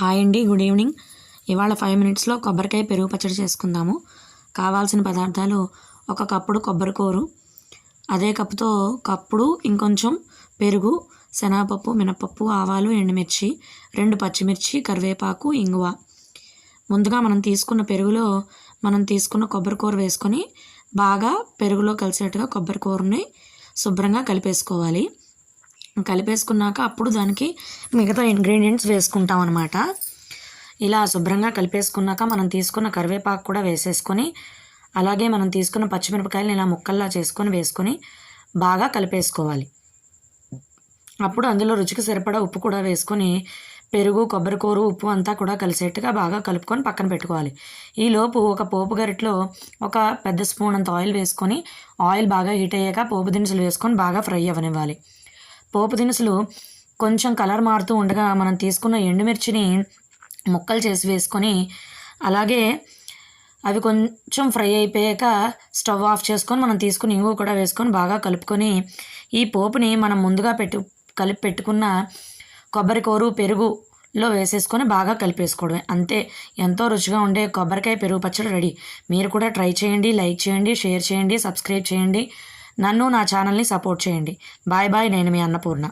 Hi అండి, good evening. ఇవాళ 5 మినిట్స్లో కొబ్బరికాయ పెరుగు పచ్చడి చేసుకుందాము. కావాల్సిన పదార్థాలు: ఒక కప్పుడు కొబ్బరి కూరు, అదే కప్పుతో కప్పుడు ఇంకొంచెం పెరుగు, శనగపప్పు, మినపప్పు, ఆవాలు, ఎండుమిర్చి, 2 పచ్చిమిర్చి, కరివేపాకు, ఇంగువ. ముందుగా మనం తీసుకున్న పెరుగులో మనం తీసుకున్న కొబ్బరి కూర వేసుకొని బాగా పెరుగులో కలిసేట్టుగా కొబ్బరి కూరని శుభ్రంగా కలిపేసుకోవాలి. కలిపేసుకున్నాక అప్పుడు దానికి మిగతా ఇంగ్రీడియంట్స్ వేసుకుంటాం అనమాట. ఇలా శుభ్రంగా కలిపేసుకున్నాక మనం తీసుకున్న కరివేపాకు కూడా వేసేసుకొని, అలాగే మనం తీసుకున్న పచ్చిమిరపకాయలను ఇలా ముక్కల్లా చేసుకొని వేసుకొని బాగా కలిపేసుకోవాలి. అప్పుడు అందులో రుచికి సరిపడా ఉప్పు కూడా వేసుకొని పెరుగు, కొబ్బరికూర, ఉప్పు అంతా కూడా కలిసేట్టుగా బాగా కలుపుకొని పక్కన పెట్టుకోవాలి. ఈలోపు ఒక పోపు గరిటలో ఒక పెద్ద స్పూన్ అంత ఆయిల్ వేసుకొని, ఆయిల్ బాగా హీట్ అయ్యాక పోపు దినుసులు వేసుకొని బాగా ఫ్రై అవ్వనివ్వాలి. పోపు దినుసులు కొంచెం కలర్ మారుతూ ఉండగా మనం తీసుకున్న ఎండుమిర్చిని ముక్కలు చేసి వేసుకొని, అలాగే అవి కొంచెం ఫ్రై అయిపోయాక స్టవ్ ఆఫ్ చేసుకొని మనం తీసుకుని ఇంగువ కూడా వేసుకొని బాగా కలుపుకొని, ఈ పోపుని మనం ముందుగా కలిపి పెట్టుకున్న కొబ్బరికూర, పెరుగులో వేసేసుకొని బాగా కలిపేసుకోవడమే. అంతే, ఎంతో రుచిగా ఉండే కొబ్బరికాయ పెరుగు పచ్చడి రెడీ. మీరు కూడా ట్రై చేయండి, లైక్ చేయండి, షేర్ చేయండి, సబ్స్క్రైబ్ చేయండి. నన్ను, నా ఛానల్ని సపోర్ట్ చేయండి. Bye bye. నేను మీ అన్నపూర్ణ.